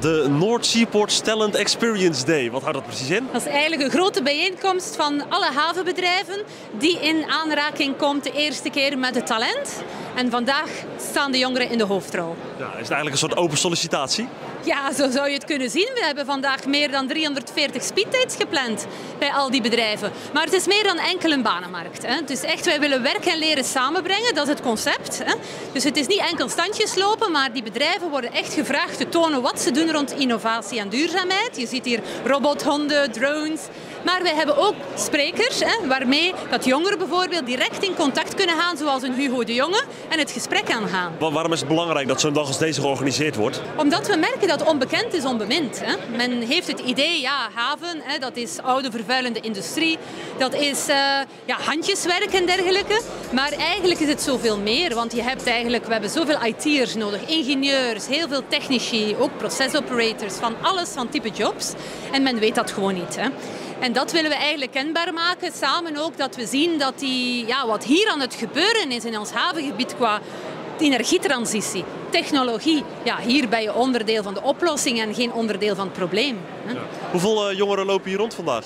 de North Seaports Talent Experience Day. Wat houdt dat precies in? Dat is eigenlijk een grote bijeenkomst van alle havenbedrijven die in aanraking komt de eerste keer met het talent. En vandaag staan de jongeren in de hoofdrol. Ja, is het eigenlijk een soort open sollicitatie? Ja, zo zou je het kunnen zien. We hebben vandaag meer dan 340 speeddates gepland bij al die bedrijven. Maar het is meer dan enkel een banenmarkt. Hè. Dus echt, wij willen werk en leren samenbrengen. Dat is het concept. Hè. Dus het is niet enkel standjes lopen, maar die bedrijven worden echt gevraagd te tonen wat ze doen rond innovatie en duurzaamheid. Je ziet hier robothonden, drones. Maar wij hebben ook sprekers, hè, waarmee dat jongeren bijvoorbeeld direct in contact kunnen gaan, zoals een Hugo de Jonge, en het gesprek aangaan. Waarom is het belangrijk dat zo'n dag als deze georganiseerd wordt? Omdat we merken dat onbekend is onbemind. Hè. Men heeft het idee, ja, haven, hè, dat is oude vervuilende industrie, dat is handjeswerk en dergelijke. Maar eigenlijk is het zoveel meer, want we hebben zoveel IT'ers nodig, ingenieurs, heel veel technici, ook procesoperators, van alles, van type jobs. En men weet dat gewoon niet. Hè. En dat willen we eigenlijk kenbaar maken. Samen ook dat we zien dat wat hier aan het gebeuren is in ons havengebied qua energietransitie, technologie. Ja, hier ben je onderdeel van de oplossing en geen onderdeel van het probleem. Hè. Ja. Hoeveel jongeren lopen hier rond vandaag?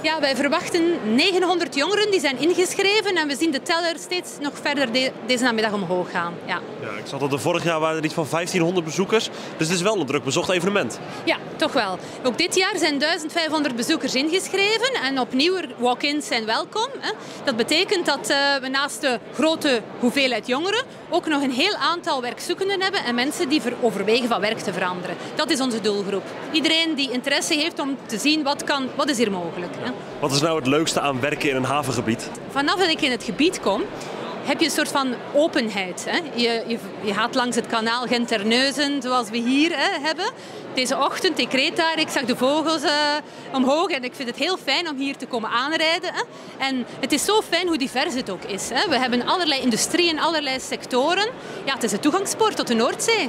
Ja, wij verwachten 900 jongeren die zijn ingeschreven en we zien de teller steeds nog verder deze namiddag omhoog gaan. Ja. Ja, ik zag dat er vorig jaar waren er iets van 1500 bezoekers, dus het is wel een druk bezocht evenement. Ja, toch wel. Ook dit jaar zijn 1500 bezoekers ingeschreven en opnieuw walk-ins zijn welkom. Hè. Dat betekent dat we naast de grote hoeveelheid jongeren ook nog een heel aantal werkzoekenden hebben en mensen die overwegen van werk te veranderen. Dat is onze doelgroep. Iedereen die interesse heeft om te zien wat is hier mogelijk. Hè. Wat is nou het leukste aan werken in een havengebied? Vanaf dat ik in het gebied kom, heb je een soort van openheid. Hè. Je gaat langs het kanaal Gent-Terneuzen, zoals we hier hebben. Deze ochtend, ik reed daar, ik zag de vogels omhoog en ik vind het heel fijn om hier te komen aanrijden. Hè. En het is zo fijn hoe divers het ook is. Hè. We hebben allerlei industrieën, allerlei sectoren. Ja, het is een toegangspoort tot de Noordzee.